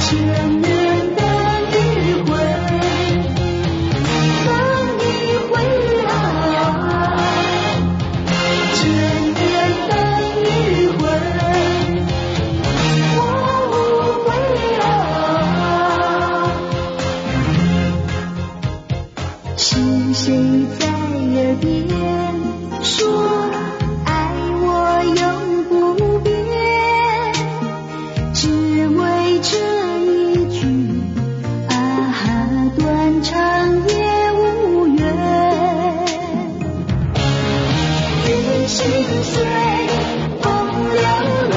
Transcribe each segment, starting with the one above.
千年的余晖，等你回来。千年的余晖，我回来。是谁在耳边说爱我永不变？只为这一句啊，断肠也无怨。愿心碎，风流泪，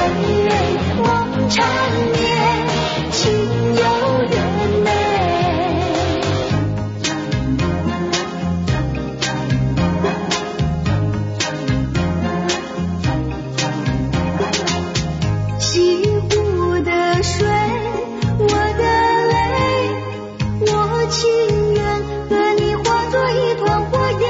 梦缠绵，情有人美。西湖的水，我的泪，我情愿和你化作一团火焰。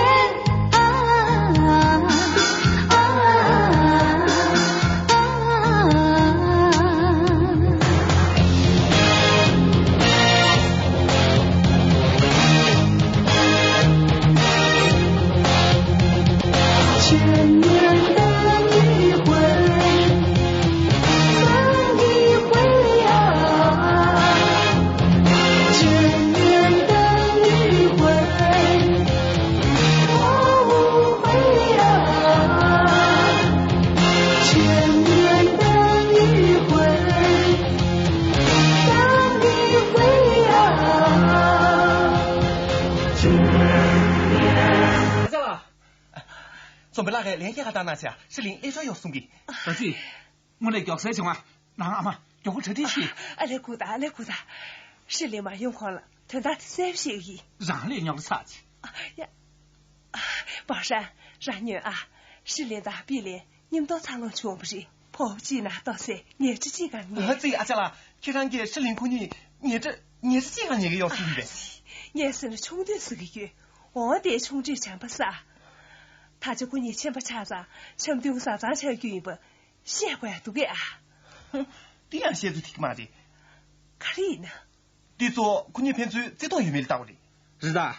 千年的余晖，等你回来。千年的余晖，我无悔啊。千年的余晖，等你回来。走了，准备那个连夜还到哪去啊？是林那说要送给。儿子，我来叫谁去嘛？让阿妈叫我车底去。来姑大，是林嘛用慌了，听他三不协议。让你娘啥去？呀，宝山，让女啊，是林大比林，你们到长隆去我不是？跑几拿到谁？你这几个你？这个阿姐啦，就让给是林姑娘，你是这样一个要送的。你是那穷的是个月，我得穷就钱不是啊。他就过年钱不差啥，钱丢啥咱钱给不，现在都给啊。这样写都挺嘛的。可以呢。你做过年片子这多有没得道理？是的，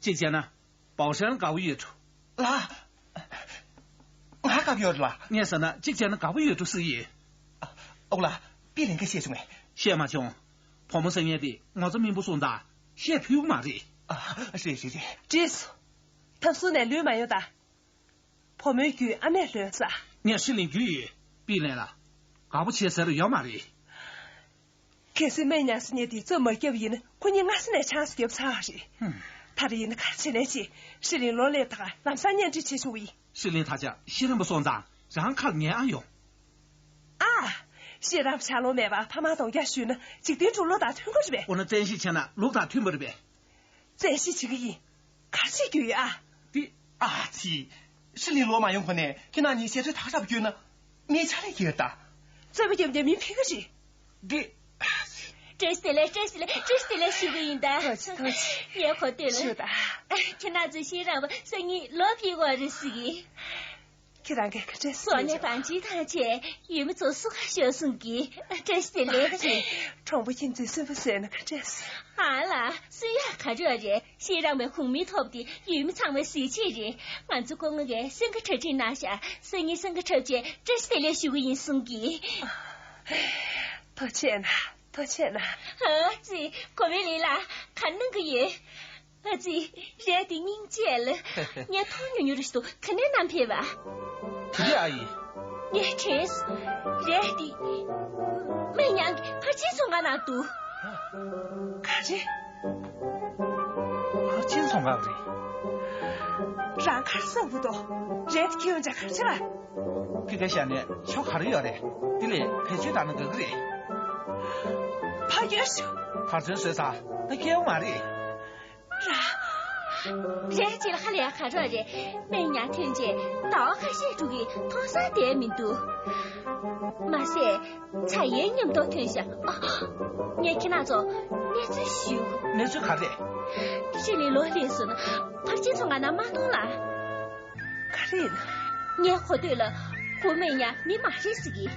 姐姐呢，宝山搞月处。那，俺搞月处啦？你说呢？姐姐呢搞月处事业。好啦，别人给写出来。写嘛兄，婆母生意的，我这名不送达，写票嘛的。是。这是，他说那绿嘛有的。婆妹句俺那绿是啊。你是邻居，别来了，搞不起事了要嘛的。可是每年是你的这么给人呢，过年俺是来尝试的不差的。他的人看起来去，是林落来他，咱3年之前注意。是林他家现在不算账，让看年安用。啊，现在不下路买吧，他妈东家学呢，就顶住老大推过去呗。我能珍惜钱呢，老大推不的呗。珍惜几个人，看起个啊。对啊，姐，是林罗马用婚呢，给那你写出他啥不觉呢？勉强来给的。这不就没名评个去？对。真是来修个人的。客气。也好对了。是的。看那这些人吧，生意老比我这是的。给咱给这昨年放鸡他去，有没做苏卡小送给，真是来个去。从不听最是不是那个真是。好了，虽然看着人，先让们红米头的，有没常为谁去人？俺做工个生个车钱拿下，生意生个车钱，真是来修个人送给。多钱呐？儿子，过来了，看那个人。儿子，人的人见了，你头牛的时候肯定难骗吧？对阿姨。你真是人的，每娘他轻松个那多。看着，好轻松啊！让看生不多，人的给人家看起来。这个现在小卡的要的，对嘞，还最大那个的。他也是。他真是啥？他给我嘛的。人家还来看着人，每年听见到还写出的唐山店名多。马些茶叶你们都听下啊！你看那种，你最秀，你最看的。这里罗连说呢，他经从俺那马东了。可怜呢。你喝对了，我们呀，你马上死的。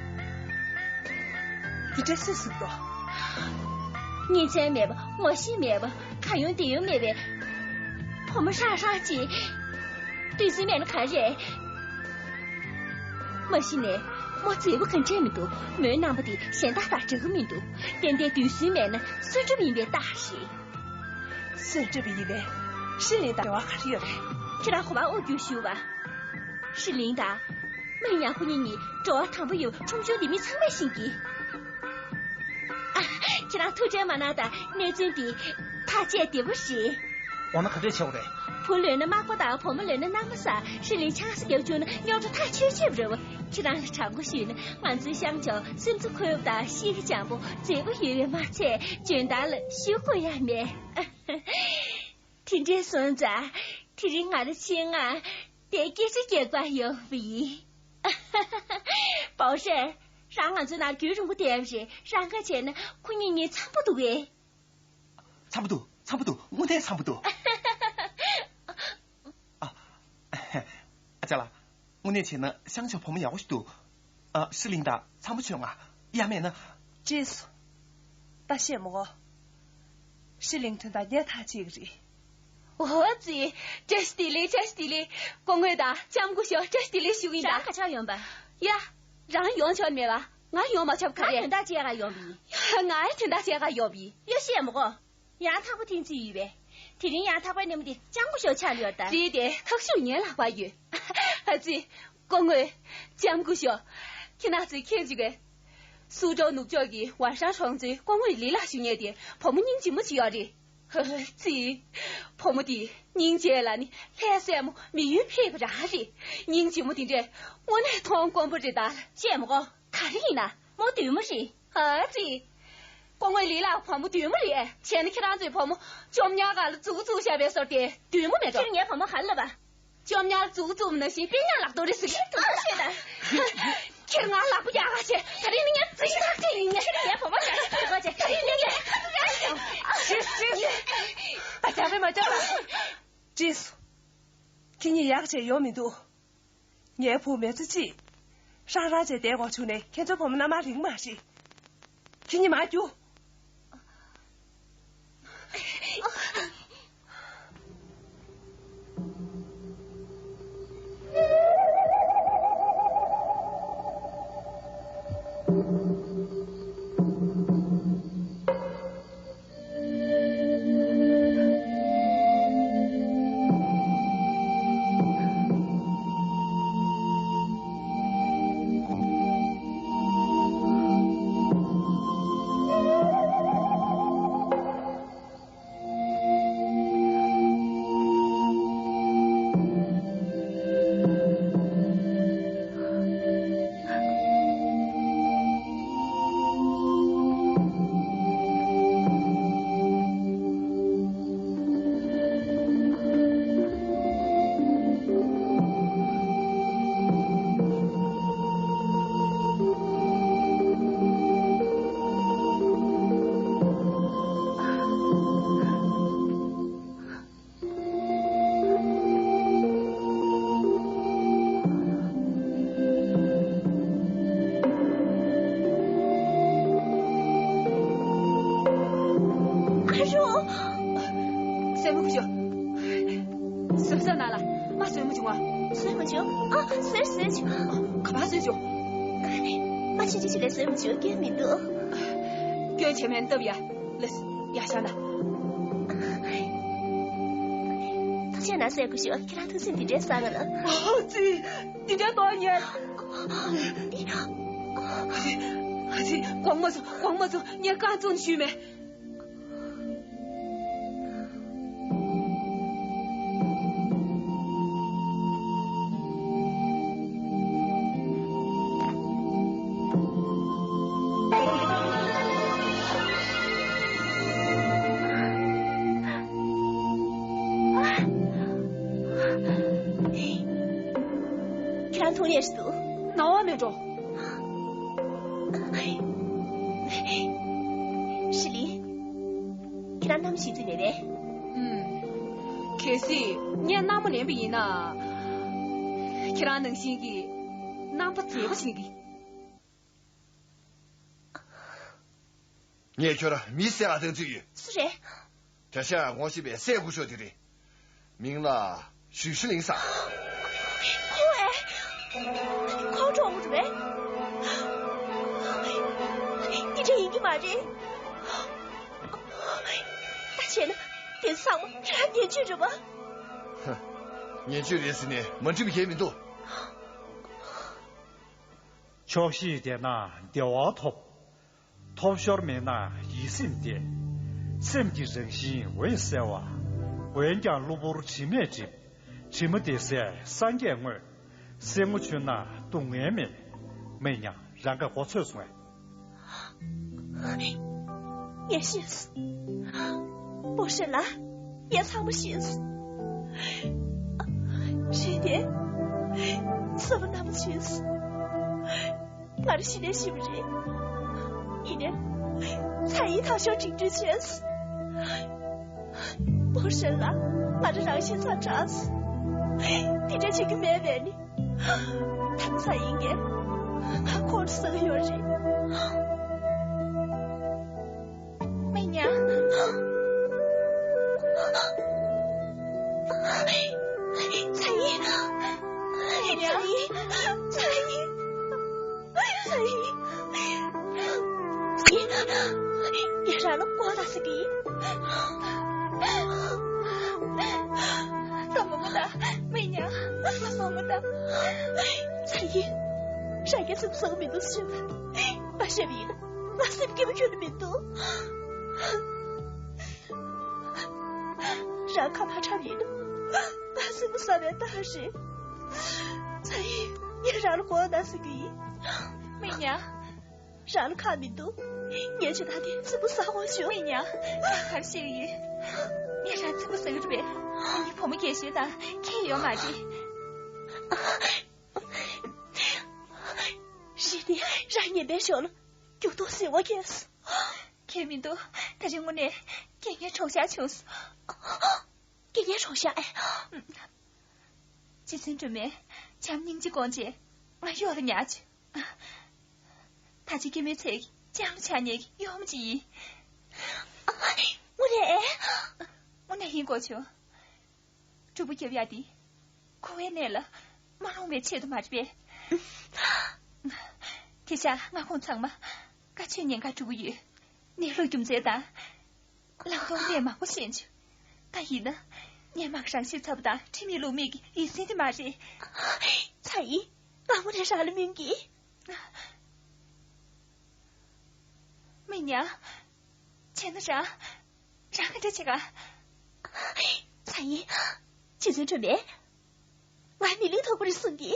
你这是什么？你在买吧，我是买吧，看用电用买呗。我们上去，对对面的看人，我是呢，我最不肯这么多，没那么的，先打这个名多，点点对对面呢，随着明白大事。孙这边来，是领导我还是有的。这样好吧，我就修吧。是领导，每年回你主要他不有冲修的没成为心机。啊，这样头这么拿的，那准备他姐的不是。我那可真巧的。婆人的马不大，婆们人的那么傻，是领强势要求呢，要着他去不着。这样唱过去呢，俺最想叫，甚至快不大，洗个酱不，这不月月马菜，卷大了，修回来面。听这孙子，听着俺的亲啊，别给这结果有味。宝婶，让俺在那居中不点是，让个钱呢，可你差不多哎。差不多，差不多，我也差不多。啊，阿姐啦，我年前呢想叫朋友要许多，是领导唱不穷啊，下面呢，这是，大羡慕我，是领导大家他这个人。我知，这是地里，公会的讲不小，这是地里修的。啥可唱用吧？呀，让用起来吧，俺用嘛就不可以。俺听大姐个用比，俺听大姐个用比，有羡慕我，伢他不听至于呗？听人伢他把你们的讲不小强了的。对的，他修年了关于，儿子，公会讲不小，听那子看这个。苏州农教的晚上床子，光为里拉修年的，婆母人就没需要的。呵呵，这婆母的人家了呢，来羡慕命运配不上的，人就没听着，我那堂光不知道，羡慕我看你呢，没对么事，儿子，光为里拉婆母对么的，前天看到这婆母，叫我们家个祖下边说的对么没着，这年婆母喊了吧，叫我们家祖那些别人拉多的事情，都是的。看俺拉不下去，他的那个最大给你，这个年婆婆讲的多去，他的那个是，大家为嘛叫了？这是，今年养这有名多，年婆面自己，啥在带我出来，看着婆们那马零马些，今年马就。前面都呀，那是压下的。他现在谁不学？给他头身体这三个人。这家多年。光么子，你敢做去没？也是都，那我没着。是哩，看他们心最那边。可是你那么年不赢呢，看能行的，哪不这不行的？你也觉得米色啊等之余，是谁？这些我这边三姑晓得的，名了许世林上。快，快抓我住嘞！你这一个嘛人？大钱呢？点上吗？是还点去着吗？哼，年纪的是呢，门这边见面多。桥西的那吊瓦头，头小面那一身的，身的人心为啥哇？为家路不如前面去，前面的是三件儿，三我去那东安面，每年让个火车出来。也心思，不是啦，也藏不心思。谁的？怎么那么心思？俺这心里是不是？一年才一套小政治圈子，不是啦，俺这让心上渣子，你这几个妹妹呢？他们才应该过了3个月人。媚娘，彩衣，媚娘，彩衣，你染了光大是的，怎么不的？媚娘，怎么不的？彩衣，谁给这么3个名都是把谁命了？我谁给不全的名都？让看他场面的，把谁不上面大事？彩衣也染了光大是的，媚娘。让了看民都，年纪大点是不撒谎说？媚娘，看幸运，你让这么收着呗？你婆婆给学的，看要嘛的？是的，让你别说了，有多少我给死？看民都，他就我呢，给你冲下去死，给你冲下哎。今天准备将宁吉光节，我要了伢去。他就给没菜，讲了前年要么急。我那英过去，这不也别的，可为难了，马上没钱都买这边。天下俺红场嘛，俺去年俺住院，你路中在打，老多年嘛我先去，但一呢，年马上去差不多，这面路没给，一身的马人。彩衣，俺我这啥了命给？媚娘，钱的啥？让个这几个？彩衣，今天准备，外面里头不是送的。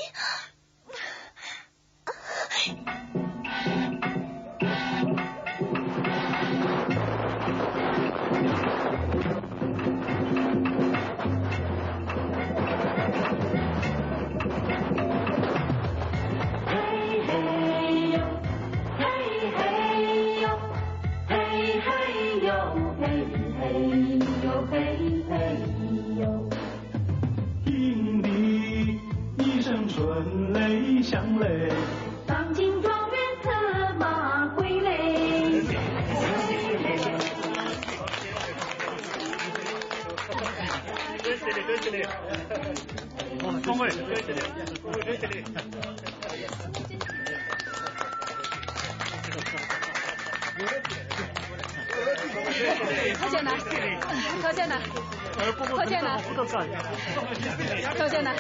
高家呢？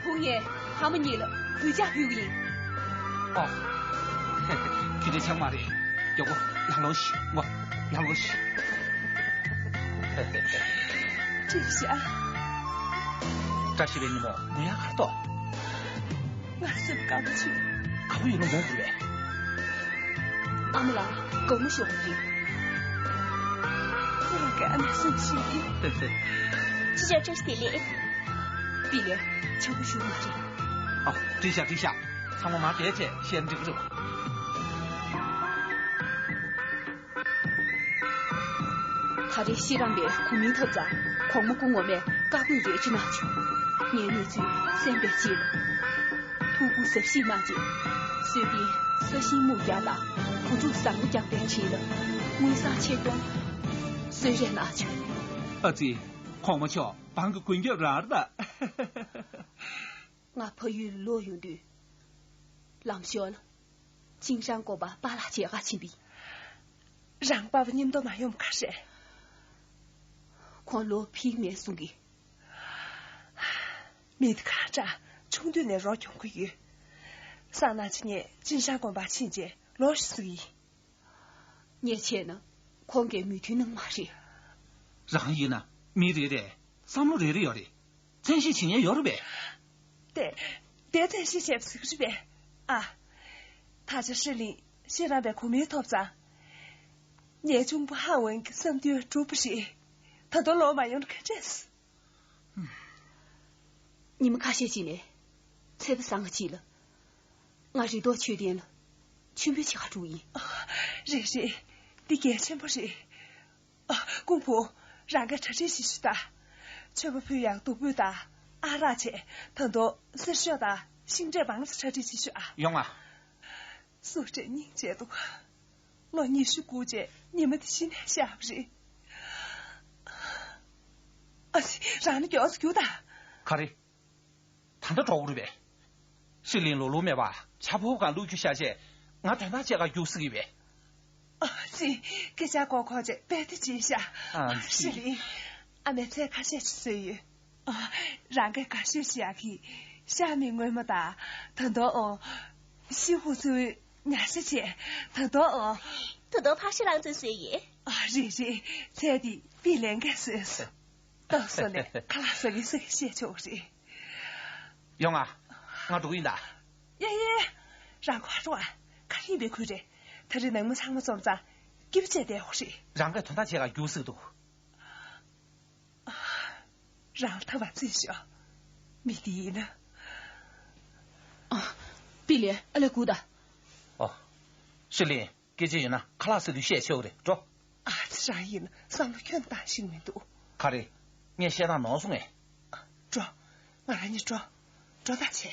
红爷，他们你了，回家有人。哦，今天抢嘛的，叫我杨老师，我杨老师。这下，这些年你们没看到，我是不搞不清。可不有人问出来。阿姆拉，狗们兄弟。我干嘛生气？这叫真是的嘞。别了，瞧不起我这。哦，这下，让我妈爹姐先这个肉。他的西藏边苦命头子，狂木跟我们嘎不热去拿去，年年最300斤了。土谷10岁那间，随便10心木家大，不住3个奖杯去了，没啥钱光，虽然拿去。儿子，狂木桥帮个闺女儿的。我朋友罗用的，làm sao了？金山国吧，巴拉姐啊，亲比。让爸爸你们都蛮用不卡谁？狂罗拼命送给。没得卡着，冲对那绕穷个月。上那几年金山国吧亲戚老是随意。年前呢，狂给每天能买些。让伊呢，没得的，上路热的要的，真是青年要的呗。对，真是些不是个呗啊。他这市里现在被苦没头子，年中不喊问身边住不是，他都老蛮用的看这事。你们看些几年，才不3个季了，俺这多缺点了，全别起下注意。人你感情不是公婆让个车这些去打，全部培养都不打，阿拉钱很多是需要打，新这房子车这些去啊。用啊。说真人节的话，老你是估计你们的心态下不是？让你儿子给我打。卡的，谈到找我的呗。是林路面吧？恰不干路去下去，俺谈他这个有事的呗。是，给家高考的白的记一下。是的，俺们再看下去岁月。让个干休息下去，下面我们打，谈到西湖周围。俺是姐，他多怕是让这岁月。人菜的比两个岁数，到时候呢，看拉手里是个写球的。用啊，我注意的。爷，让夸着啊，看你别看着，他这能不长么怎么着，给不接待回去。让个同他这个有手多。让他往最小，没敌呢。比脸，俺来顾的。是嘞，给这人呢，卡拉手里写球的，走。这啥意呢？上路全大新闻多。卡的，你写到脑送哎。走，我让你走大钱。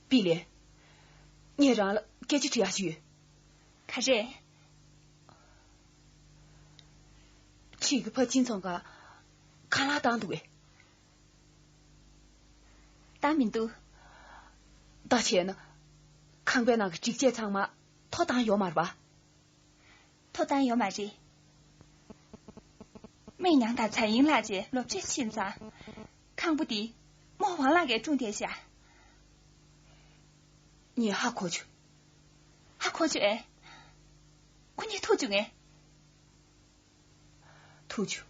比脸，你让了，给去吃下去。看谁？去个破金葱个，卡拉当队。大名都。大钱呢？看过那个直接场嘛，他当要嘛吧？他当要嘛的。每娘打菜银垃圾落这心脏，看不得，莫往那个重点下。你还过去？哎？可你偷酒哎？偷酒？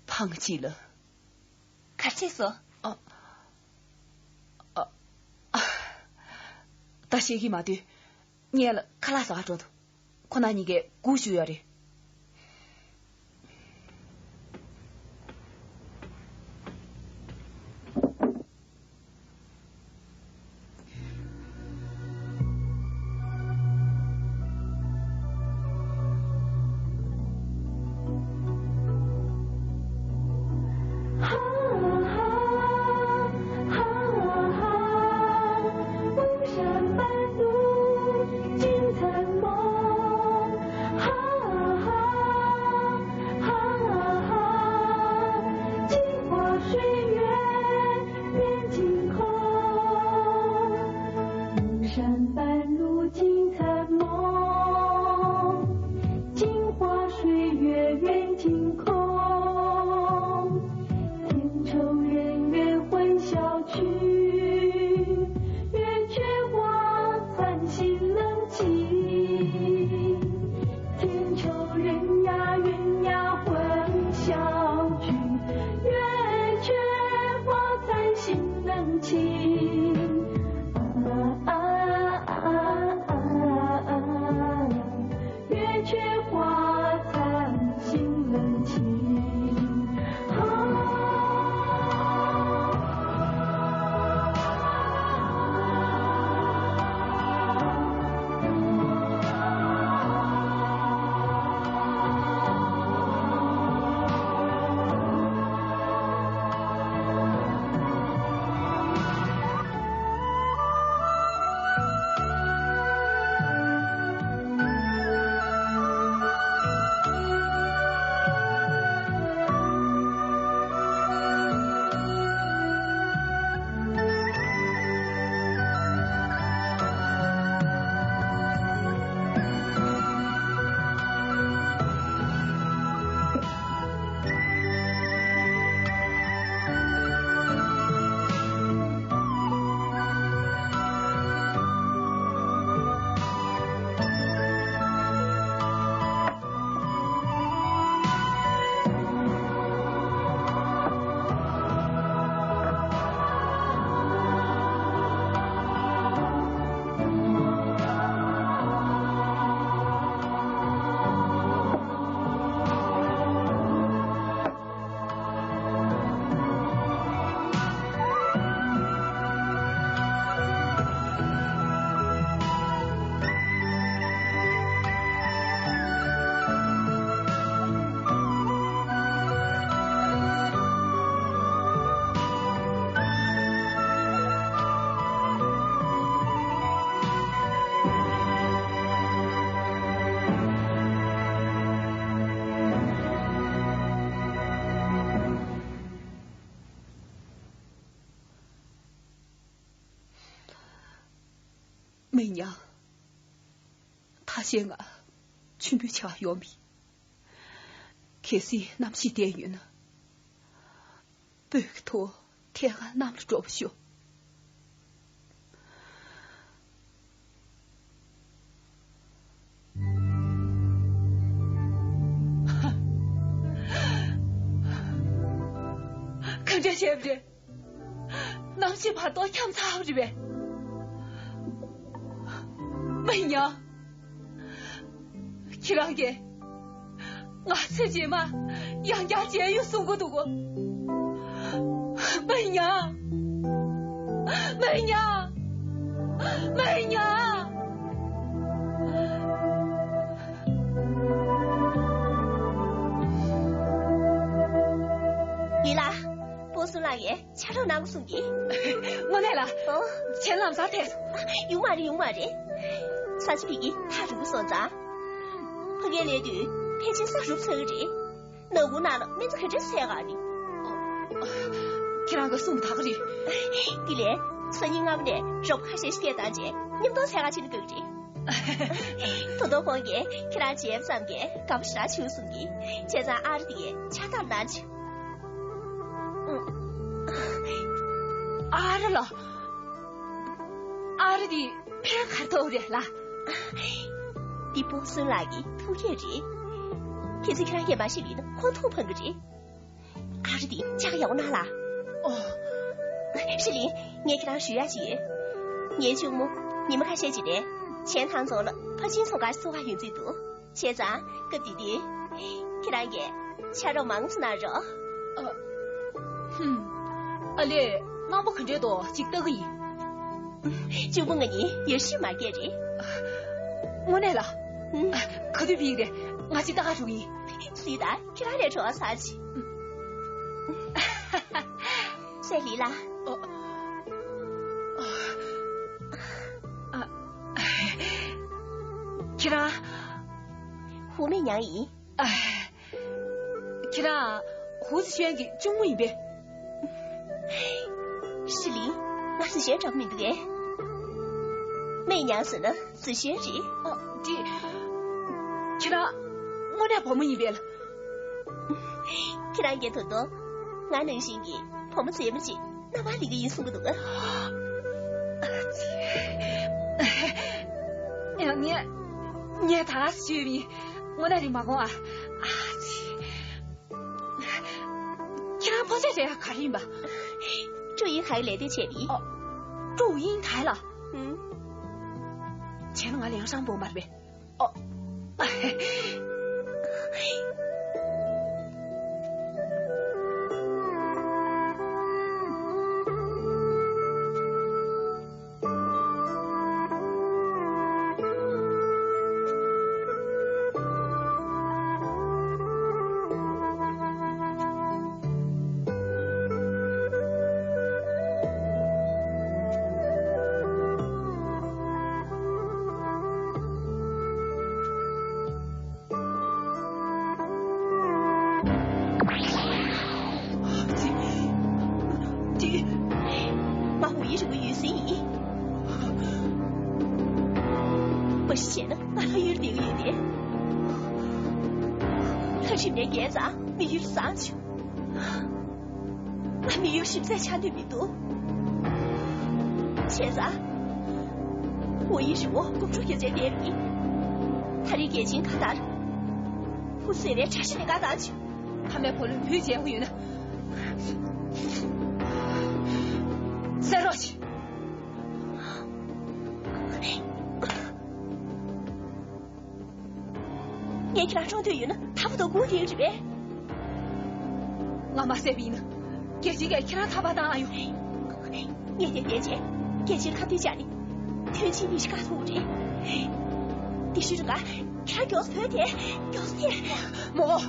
胖极了。看谁说？大些个嘛的，你了卡拉啥着的，可能你给古需要的。月缺花残心冷清。媚娘，他嫌俺全部吃药米，可是那么些电源呢，白个头天俺那么做不消。看这些不是？那么些怕多抢草的呗？媚娘，去让给我自己嘛，杨家姐又送过多过。媚娘，媚娘，媚娘。你啦，波叔老爷，吃着哪个送你？我来了。哦，钱啷啥态度？用嘛的用嘛的，啥子比他如所杂，不给来的，陪进啥入手的，那我拿了，没子可真菜啊的。给那个送不他的。对嘞，村里俺们的肉还是些大姐，你们都菜啊去的够的。多多黄爷，给他姐上给，搞不是他求送的，现在俺的恰到哪去？阿的了，阿的偏看头的啦，比波孙来的土野的，现在看也蛮犀利的，光头碰个的，阿的家要拿啦。哦，是的，你给他学下去，年舅母，你们看谁记得？钱堂走了，他经常干说话用最多，现在个弟弟，给他也吃着忙子那着。阿烈。那不肯这多值得个意，就问个你有事嘛给的？我来了，可对比的，我记得还注意。是的，给他来说啥去？谁离啦？给他胡媚娘姨，给他胡子选给中文一遍。是哩，那是学着名的嘞。媚娘是呢，是学着。去了，我俩婆们一遍了。去了也多多，俺能行的，婆们这么急，那把你个因送不动啊？你他是学名，我那里马公啊，去了婆在这看人吧。祝英台来的钱里。祝英台了。欠了俺梁山伯嘛呗。在家里面多，现在我一是我公主也在店里，他的眼睛看大了，我随便查实那个大去，他们不能推荐我呢，再绕去。你给他装队员呢，他不都固定这边？俺妈生病呢。给几个其他他把当哎呦，年年年前，给几他对家里，天气你是干土的，你是这个，看给我是天，给我是天，莫，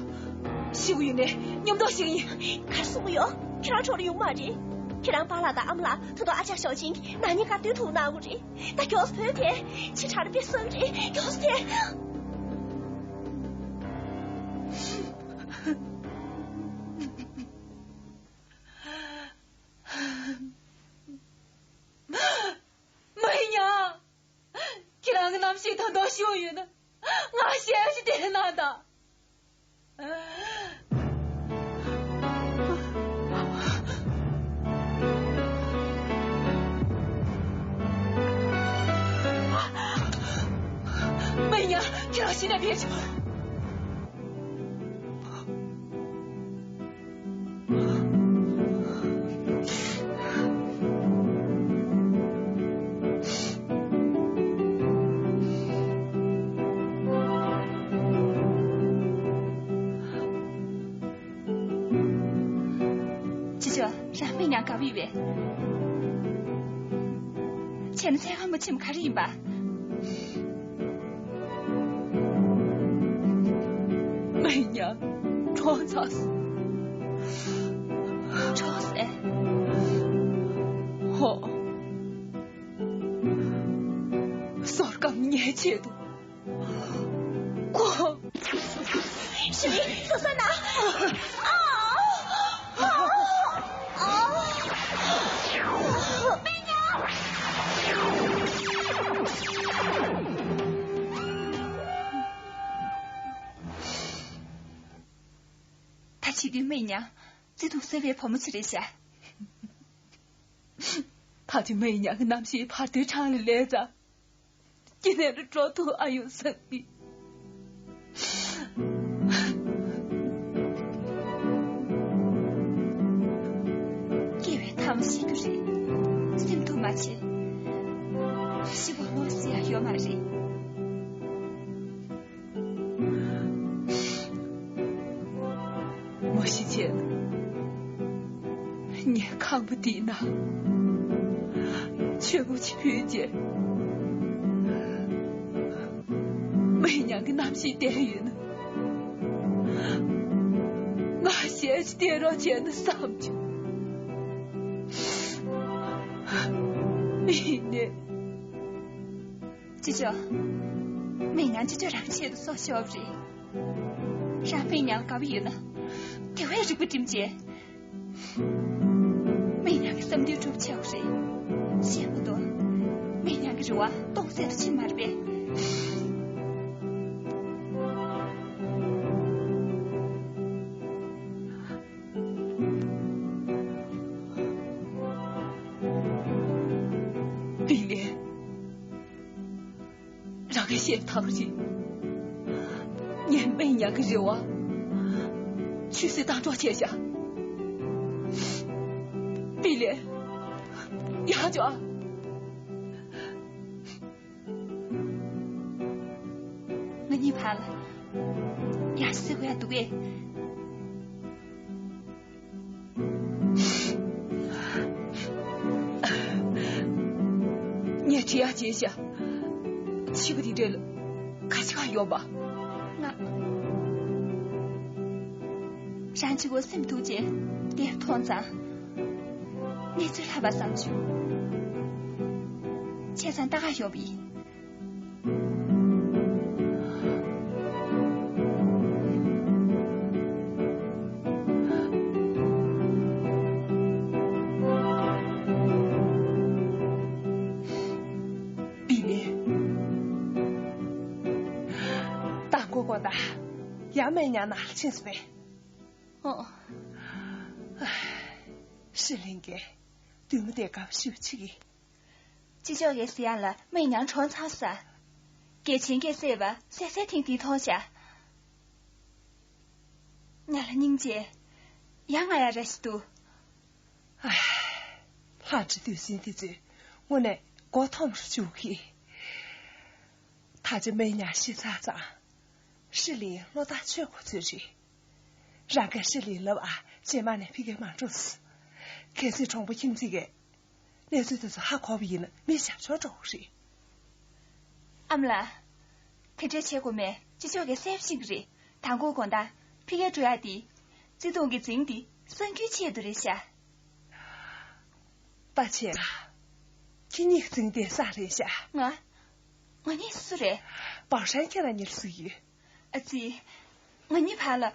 幸运的，你们都幸运，看是不用，看他穿的用嘛的，看他巴拉达阿姆拉，他都阿家小金，那你看对头拿我的，那给我是天，其他的别生的，给我是天。媚娘，给我洗脸别去。让媚娘搞一遍，前才还没请不开人吧？媚娘床擦死，床死？哦，少刚年前的，光是你，手酸哪？去给媚娘这都随便跑不起来下，他的媚娘跟男些怕对唱了来着，今天的状头还有生命。因为他们几个人心头麻气，希望老师也要骂人。我是觉得你也看不低呢，却不去遇见媚娘跟男婿待遇呢，我先去点上钱的上去，你呢？这叫媚娘这叫让钱的少小人，让媚娘搞不赢呢。给我也是不正解，媚娘个心里住不巧谁，羡慕多，媚娘个肉啊，东西都去买了呗。碧莲，让个先躺人，你媚娘个肉啊。去谁当着天下？碧莲，丫头，我你怕了，丫死回来读哎。你这样接下，去不得这了，看起看药吧。上去我心头间连团长，你最害怕上去，前山大家要比。碧莲，大哥哥的，杨媚娘拿了钱是呗？哦，唉，是应该对我们得搞休息的。这叫给谁了？媚娘穿草衫，给钱给谁吧？谁听地头下？俺了宁姐，养俺呀这些都。唉，他知道心的嘴，我呢搞他们是就去。他这媚娘洗擦擦，是里老大全国最热。让个是里了啊，今晚呢皮给忙着死，开始装不进这个，那最都是还考比呢，没想着找谁。阿姆拉，看这结果没？就交给三星人，谈过广大，皮给主要的，这东给真的，身躯切的了下。抱歉啊，今年真的啥了一下。我你是嘞，宝山看了你是有，这我你怕了。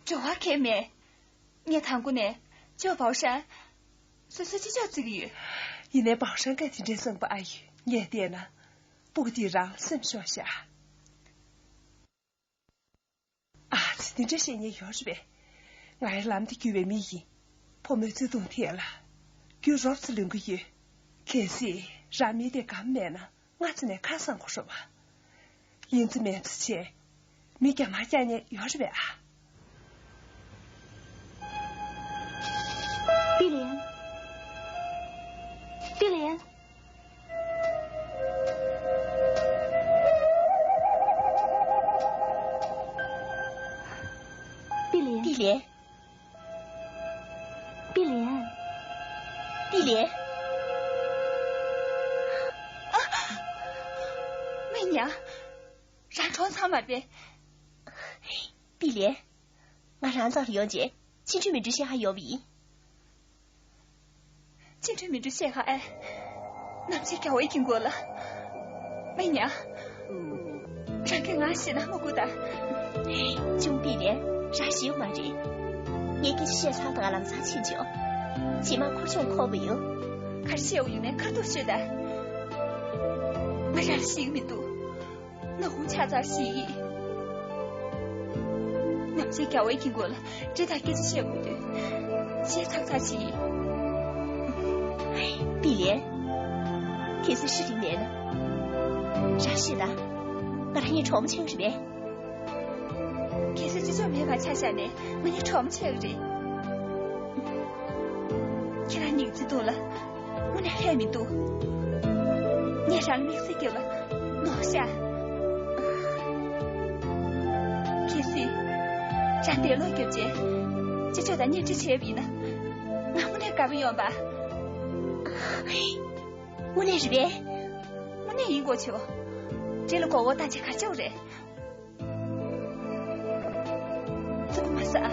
这话开没？你谈过呢？叫宝山，说就叫这个月。你那宝山跟今天生不安于，也点了，不得让什么说下。啊，你这些年要是呗，俺是咱的九月米衣，破没走冬天了，就绕子2个月，开始让米的干买呢，俺只能看上过说吧。银子面之前，你干嘛家人要是呗啊？碧莲，碧莲，碧莲，碧莲，碧莲，碧莲。媚娘，让床舱嘛呗。碧莲，我让早了解，青春明之下还有味。青春明之下还，那些给我已经过了。媚娘，让给俺写那么孤单。兄碧莲，啥时候嘛这？你给写上得了啥请求？起码可上可不有。还是有呢，可都学的。我让心里头。那红恰杂心意，那些给我已经过了，这才给这些不对，些恰杂心意。碧莲，天是10年了，啥事的？我让你闯不清是呗？天是这叫没法恰下呢，我也闯不清的。既然你知道了，我那还没多，你让你谁给了，拿下。让跌落给姐，这就在念之前比呢。那我那干不用吧？我那是呗？我那赢过去，这了过我大家看叫人，怎么回事啊？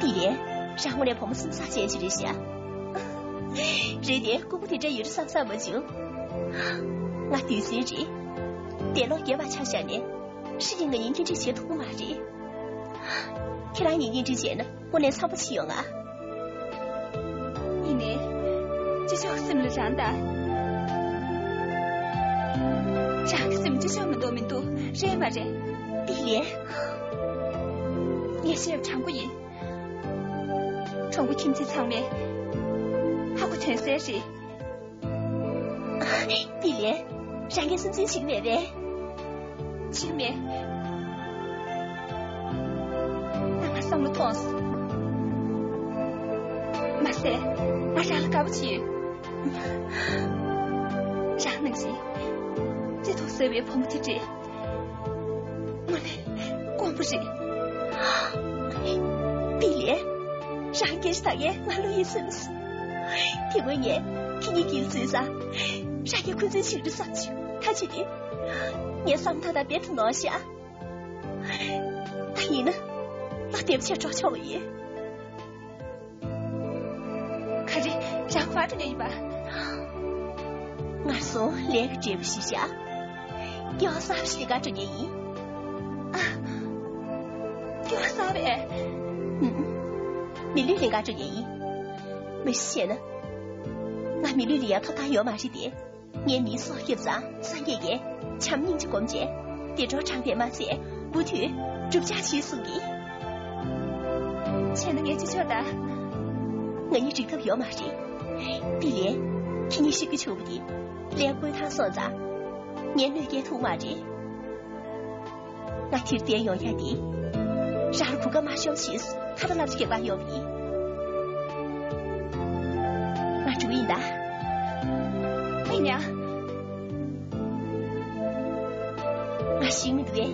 碧莲，让我来碰什么啥钱去这些啊？这点估不定这有着上么久，我丢心这，跌落给把抢下呢。是因为人家这些土马人，看来人家之前呢，我连藏不起用啊。你呢？这就是什么长的？长个什么？这是我们多民多，谁嘛人？碧莲，也是有唱过音，唱过听见场面，还会唱谁谁？碧莲，让个是真情面呗。前面，让我上了床死，马赛，我让了搞不起，让那些，这头随便碰不起这，我呢，光不是，碧莲，让给是他也，我录一声是，听我念，听你给嘴上，让给困在心里上去，他去的。你上他的别处拿下，你呢？那对不起抓巧爷。可是让发着你一把，我说连个这不许下，要啥是个这年一啊？要啥呗？米绿那个这年一，没写呢。我米绿里要他干要嘛是的，年米所有啥3爷爷。强硬就攻击，跌着长点马些，不退，就假期送给。前2年就晓得，我一直可表马人，碧莲，听你是个球不的，连归他所在，年内给土马人，我听点用下的，然后不干嘛小气死，他都拿去给把药比，我注意的，媚娘。我心里对，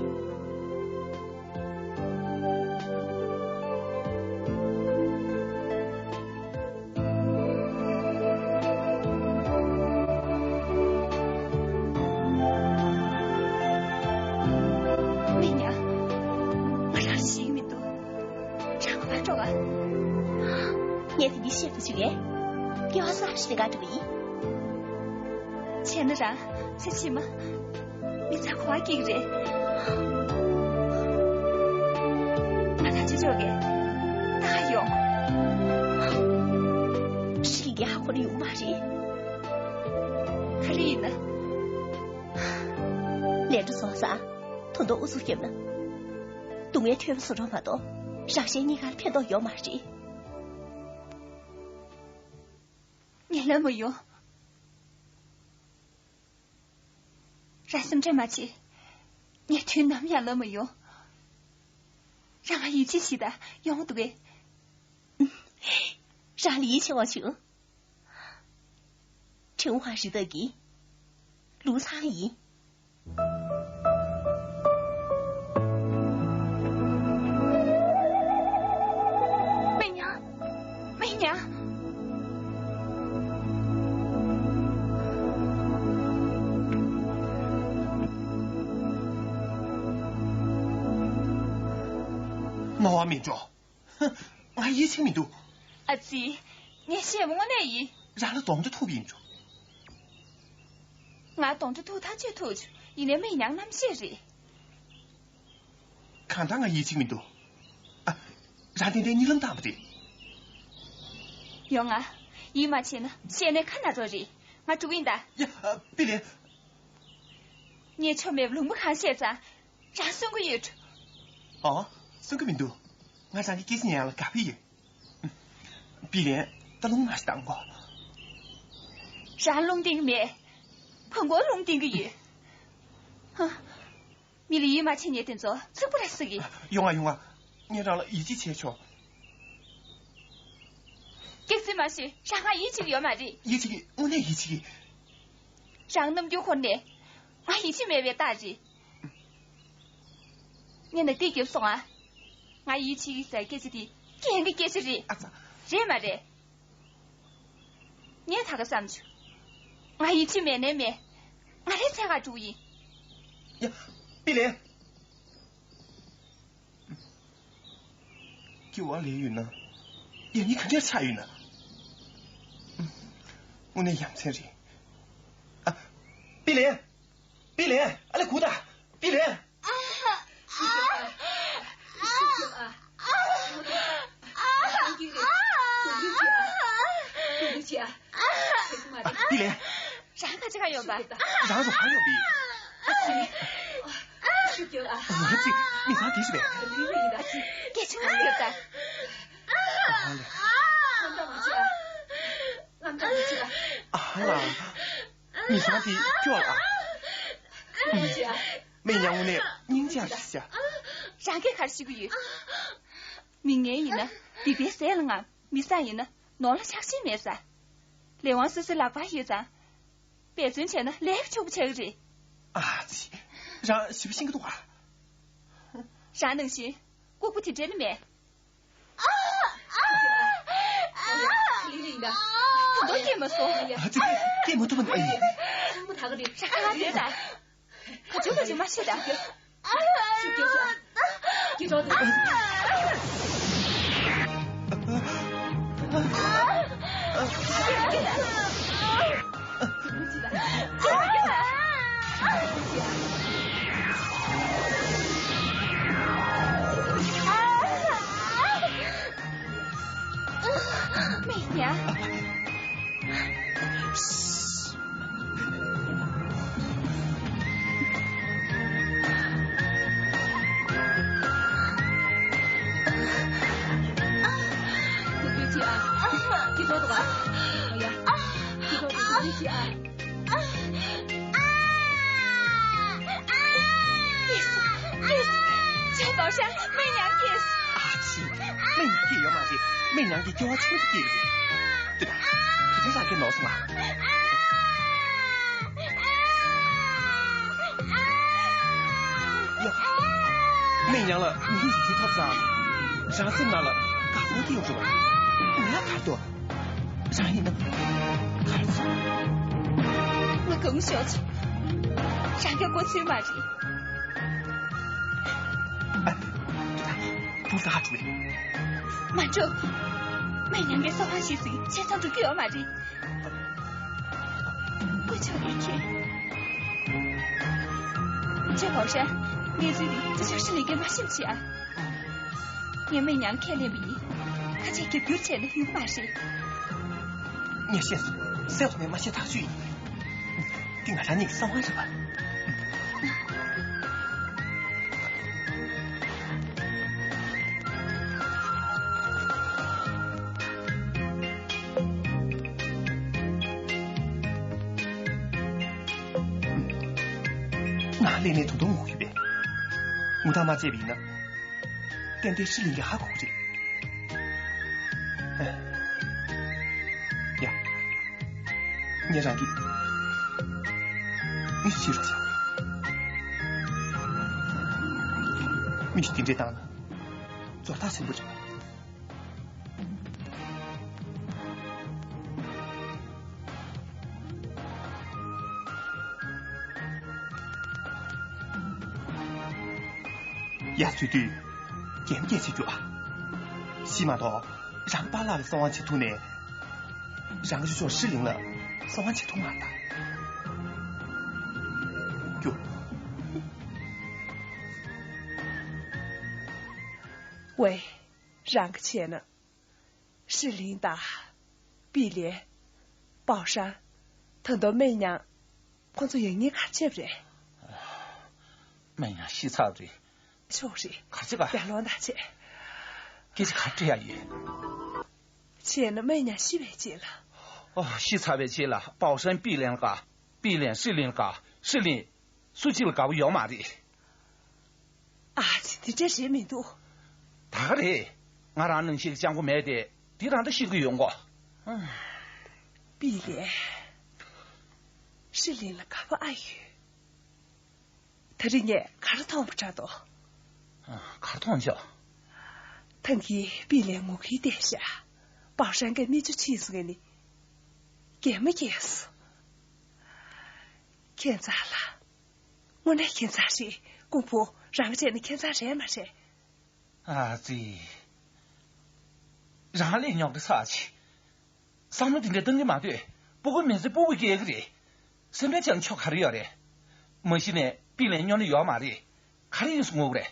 媚娘，我让心里头，让我着啊！你听你媳妇去哎，要啥是那个主意？钱的人，是什么？你才花几个人？那他就这个大用，是应该还活得有嘛人？可是呢？连着说啥，同到无所谓了。东也全部说着话多，让些你看骗到有嘛人？你那么用？让什么这么急？你听那么样了没有？让俺一起去的，用对。让你瞧瞧，陈华是得给卢苍姨。媚娘，媚娘。毛阿明珠，哼，俺一清明都。阿姐，你羡慕我那意？让他当着土民珠。俺当着土他就土去，因为媚娘那么些人。看到俺一清明都，啊，让点点你能打不得？用啊，姨妈去呢，现在看那着人，俺注意的。呀，别连。你却没弄不看现在，让送个月去。哦。送个名都，俺让你几十年了，干屁！别连，他弄嘛是当过。让弄定个面，碰我弄定个月。哼，米里姨妈前年等着，走不来死的。用啊，你让了一起切去。给谁嘛是，让俺一起要嘛的。一起，我那一起。让那么久混的，俺一起没别打的。你那地给送啊？俺一起在给这里，给个给这里，人嘛的，你他个上去，俺一起没那没，俺来才个主意。呀，别连，给我连云呢，呀，你肯定差云呢。我那养成人，啊，别连，俺来哭的，别连。别连，让他这个有吧？让着还有比。是的啊。我这你啥提示呗？给出来有的。啊，你啥提叫了？没娘我那人家是下。让给看几个月。明年一呢，比别塞了啊，没三一呢，拿了抢西面噻。来往是拉瓜一张，别挣钱呢，来就不钱人。啊，让信不信个多啊？啥能行？我不听这里面。玲玲的，他都这么说。这这么多问题。不他个的，啥别的？他就嘛写的。就找的。媚娘，你说的吧？哎呀，你说的对不起啊！这宝山媚娘给死。啊，是，媚娘给要嘛的，媚娘给叫我亲自给的，对吧？这啥给闹什么？哟，媚娘了，你已经他啥？啥事拿了？干活丢着吧？你要看多，啥意呢？看错。我更小气，啥给我催嘛的？哎，不是他主意。慢着，媚娘给扫完洗水，现场就给我嘛的。我叫你听，这宝山，你这里这就是你给我生气啊！你媚娘看脸比，他这个有钱的有嘛事？你先说，谁后面嘛些他主意？定俺让你扫完是吧？俺连连通通我一遍，我他妈这边呢，感觉是另一下口子。呀，你让给，你去说下。你是盯着当呢，做他心不着。也绝对简洁解决啊！起码到让巴拉的3万7头呢，让个就说失灵了3万7头嘛的，就。喂，让个钱呢？是琳达、碧莲、宝山，疼到媚娘，光做营业卡接不来。媚娘洗擦的。就是，卡这个别乱打钱，给这卡这样也。钱呢，媚娘洗完结了。哦，洗擦完结了，宝山碧莲个，碧莲是莲个，是莲，属鸡了个我要嘛的。啊，今天这些名多。大的，俺让能些讲过买的，地上的洗个用过。碧莲，是莲了个不爱语。他这年卡着汤不知道。卡汤叫。他给碧莲我可以点下，宝山给你就气死给你，给没给死？看咋了？我那看咋谁？姑婆让个见你看咋谁嘛谁？啊这，让来娘的啥去？上面顶着等的嘛对，不过面子不会给个的，身边讲巧卡的要的，没些呢碧莲娘的要嘛的，卡的又是我的。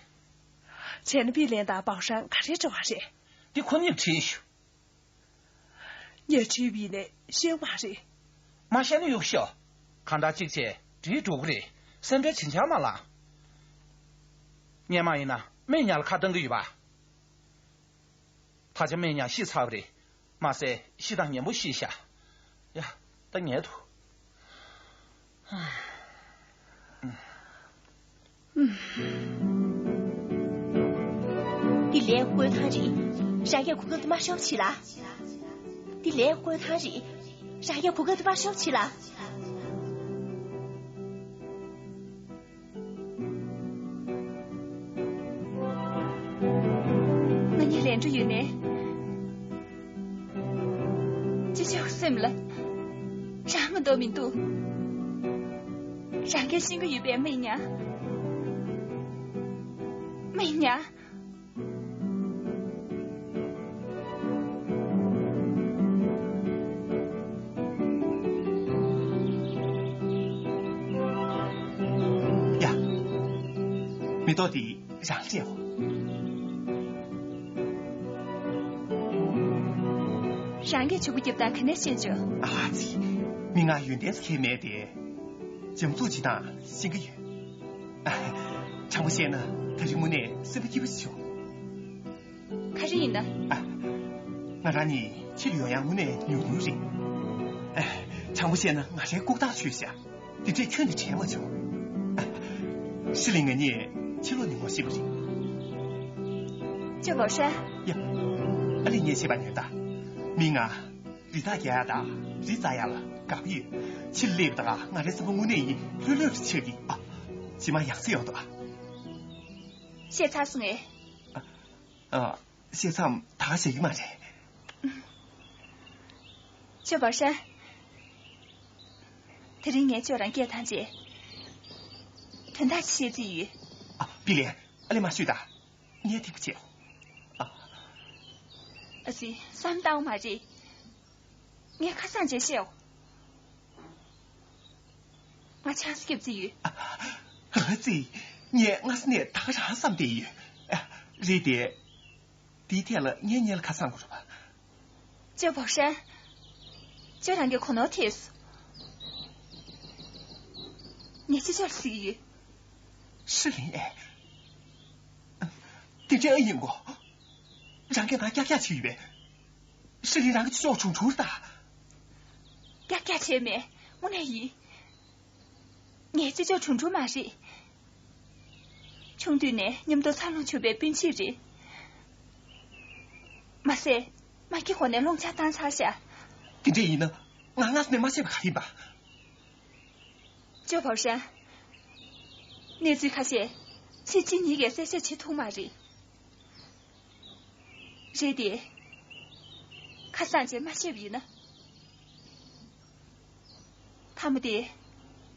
前的碧莲大宝山卡的抓谁？你肯定退休。你去比呢？小马谁？马现在又小，看他姐姐这做不的，身边亲戚嘛啦。年嘛人呢，每年了卡等个月吧。他家每年洗擦的，马赛洗当年不洗下，呀，等年头。你连回他里，让也哭个他妈小气啦！你连回他里，让也哭个他妈小气啦！那你连着有呢？这叫什么了？这么多名度，让给新个预备媚娘，媚娘。你到底让见我？让给就不接单，肯定先着。啊，这明啊原点是开卖的，节目组其他新个月。哎，常不闲呢，他就没呢，什么地不去？开始赢了。哎，我让你去疗养我呢牛牛人。哎，常不闲呢，我先鼓大学下，你这劝你钱我就。是另个你。去了你我是不是？叫宝山呀，2年7、8年的，明啊，李大爷的，李咋样了？搞月，去来不得啊！俺这是我那一6是去的啊，起码养要的啊。现场是哎。现场他是嘛人？叫宝山，他2年叫人给他姐，跟他写字语。碧莲，你妈说的，你也听不见啊？是3刀嘛的，你看上这小，我抢是给不至于。这，我是你打上3点语，这点第天了，年了看上过了吧？叫宝山，叫人给看到天数，你这叫死语。是的哎，对这应过，让给俺家去呗，是的让个小冲出的。家前面我那姨，你这叫冲出嘛是？兄弟呢，你们都参龙去被兵器人。马赛，马给我那龙家单插下。跟这一呢，俺是那马些不看吧？焦宝山，你最看些，是今年给三下去通马人。这点，看三姐马些鱼呢？他们的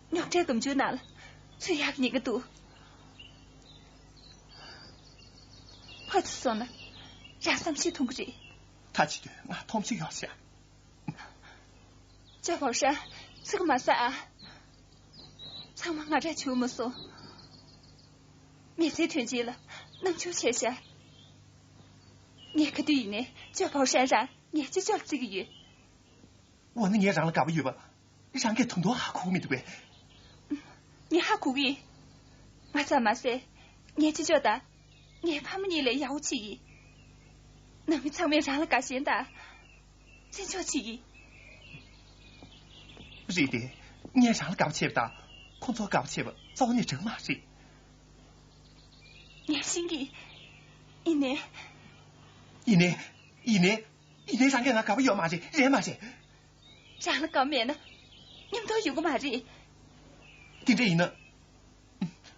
娘这根就拿了，最压你个肚。快吃xong了，让咱们去通个人。他去的，俺通不去要下。焦宝山，这个马赛啊，苍茫俺这球没送，面色团结了，能就切下。你可对呢，焦宝山上，你就叫这个月。我那年让了干不月吧，让给通多还苦没对不对？你还苦的，马赛马赛，你就叫他。你怕么你来要起，那么场面上了干现的，真叫起。是的，你上了干不起的，工作干不起吧，找你挣嘛是。你心里，一年让给俺干不要嘛是，人嘛是。上了干面呢，你们都有个嘛是？听这一呢，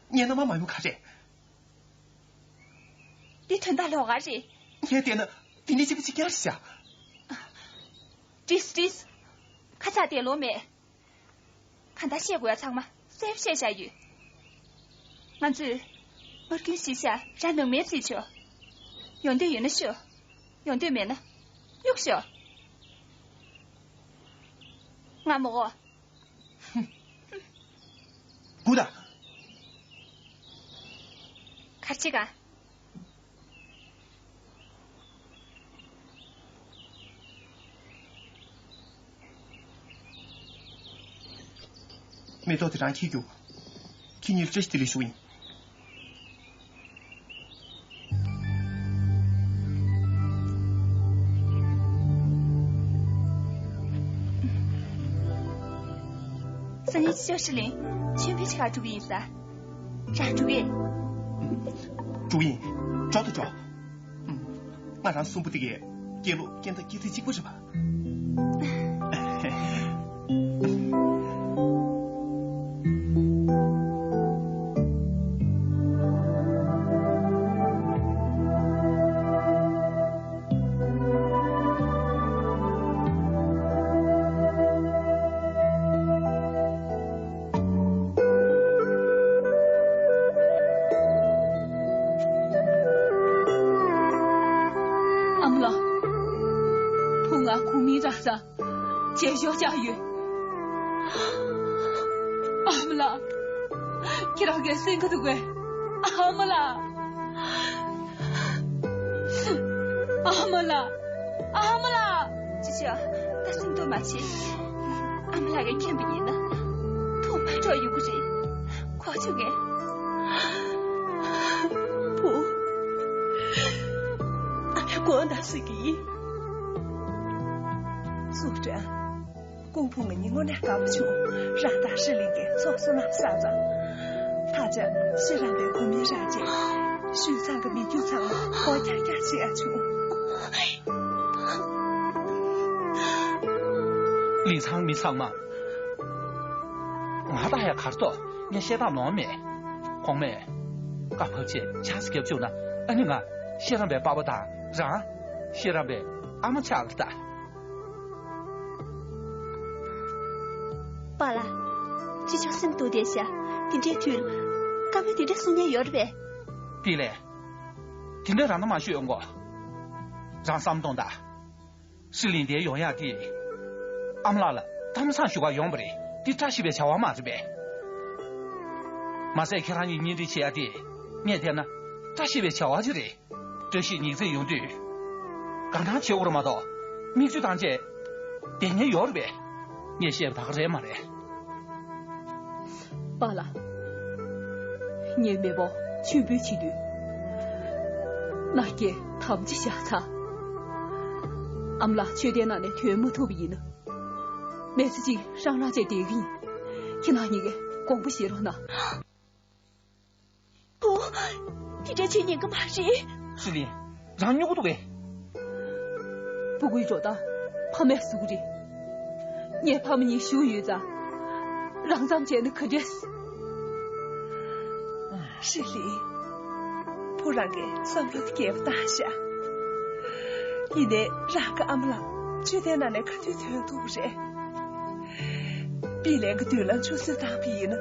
你那妈妈有看着。你吞大了啊是？你点呢？你记不记干啥？这是，看咋点落没？看他写过要唱吗？谁不写下雨？俺这我跟写下，让能没自觉。用对人的学，用对面呢，有学。俺没。哼。姑的。看这个。没到这张起就，听你这些的声音。生意小时灵，全别去看主意噻，啥主意？主意找得着，俺让送不得给给路，跟他给他几个是吧？见小家园，阿姆拉，给他给生个的鬼，阿姆拉，阿姆拉，阿姆拉，这下他生多马钱，阿姆拉给看不见了，同伴着有个人，快就给，不，俺要光大是给。组长，公仆们，我俩搞不清，让大使领给做什么啥子？他这虽然被后面杀进，寻常个民就场，我家家下去。李昌没唱嘛？我大爷看到，你写到哪面？黄妹，搞不起，恰是给就呢。哎，你看，写上边巴不大，让写上边俺们家了的。罢了，这叫什么多点下？顶这去了，干脆顶这送点药的呗。对嘞，顶这让他们学用过，让咱们懂的，是领点用呀的。俺们来了，他们上学过用不的，得扎西边瞧我妈这边。马赛看上你的钱的，明天呢，扎西边瞧我去的，这些你在用的，刚刚去过了嘛都，你就当这点点药的呗。你先把个人嘛嘞。罢了，你没包全部去的，那个他们就下场，俺们啦缺点那里全部投币呢，每次去上这点给你，看到你个光不写了呢。不，你这青年个马人？是的，让你我都给。不会做到，他们输的，也他们你羞于着，让咱们见的可真是。是的，不然给上不了的给不大下，你得让个阿姆拉就在那里看就挺多人，比连个对了就是当比呢，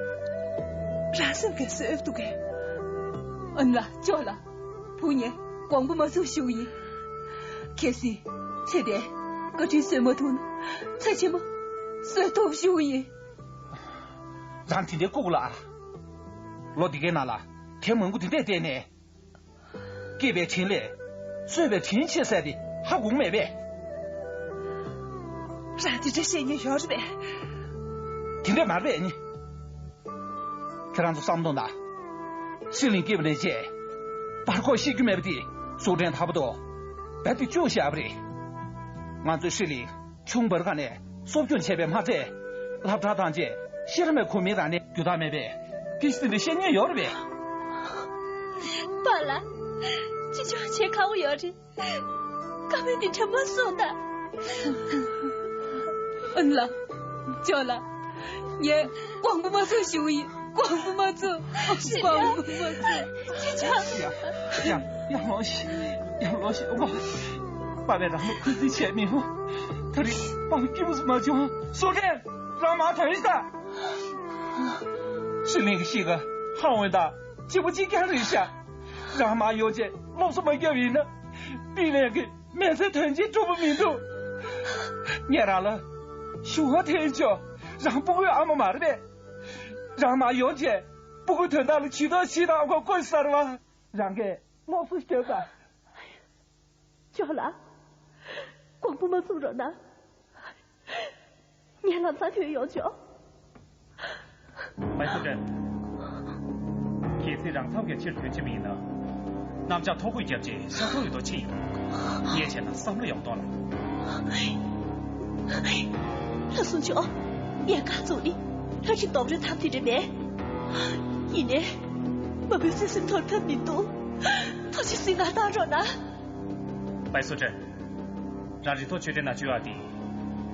让什么是二都给。啦，叫了，不然光不没受羞于，可是现在个这什么头呢？才什么是多羞于？让听见够了，落地给哪了？天门我的在店呢，这边听来，随便听起来的，还公没呗？让的这些人要着呗？听得蛮呗你，这样子上不动的。心里给不得劲，把个戏剧买不得，说的差不多，白得就下不得。俺这心里穷不干的，说不准前边怕在，拉不着当街，写了没苦没干的，就他没呗，给心里先年要了呗。罢了，这就是钱看我要着，刚才你这么说的。了，叫了，也光不没受羞于。光不没走，光不没走，杨老师，我把那张快递签名，他的把我给不什么就说的让马退下，是那个些个韩文的，记不记干了一下，让马有见老什么原因呢？比那个面色团结做不明度，你让了，修好天脚，让不会阿妈骂的呗。让马有钱，不会听到了其他我关事了吗？让给老师晓得。叫了，光不没做着呢，你还让啥天要求？白夫人，这次让他给去推起名呢，咱们家头回接接，小偷有多钱？年前呢3了要多了。老苏九，别干走的。他去导致他们这边，一年我被这些头特民多，他去谁拿打着呢？白素贞，让日头觉得那就要的，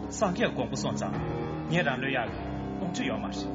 上天光不算账，你让人家弄这样嘛事。